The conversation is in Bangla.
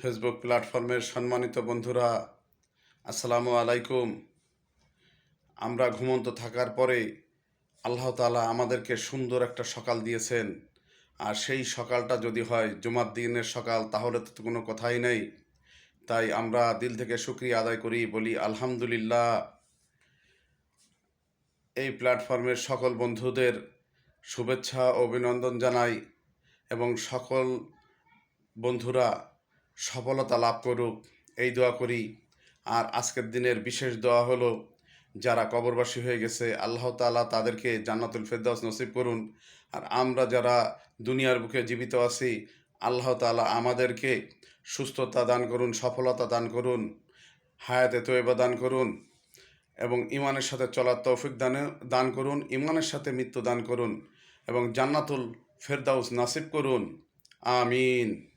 ফেসবুক প্ল্যাটফর্মের সম্মানিত বন্ধুরা, আসসালামু আলাইকুম। আমরা ঘুমন্ত থাকার পরে আল্লাহ তাআলা আমাদেরকে সুন্দর একটা সকাল দিয়েছেন। আর সেই সকালটা যদি হয় জুমার দিনের সকাল, তাহলে তো কোনো কথাই নেই। তাই আমরা দিল থেকে শুকরিয়া আদায় করি, বলি আলহামদুলিল্লাহ। এই প্ল্যাটফর্মের সকল বন্ধুদের শুভেচ্ছা ও অভিনন্দন জানাই এবং সকল বন্ধুরা সফলতা লাভ করুক এই দোয়া করি। আর আজকের দিনের বিশেষ দোয়া হলো, যারা কবরবাসী হয়ে গেছে আল্লাহ তাআলা তাদেরকে জান্নাতুল ফেরদাউস নসিব করুন। আর আমরা যারা দুনিয়ার বুকে জীবিত আছি, আল্লাহ তাআলা আমাদেরকে সুস্থতা দান করুন, সফলতা দান করুন, হায়াতে তয়্যেবা দান করুন এবং ইমানের সাথে চলার তৌফিক দান করুন, ইমানের সাথে মৃত্যু দান করুন এবং জান্নাতুল ফেরদাউস নাসিব করুন। আমিন।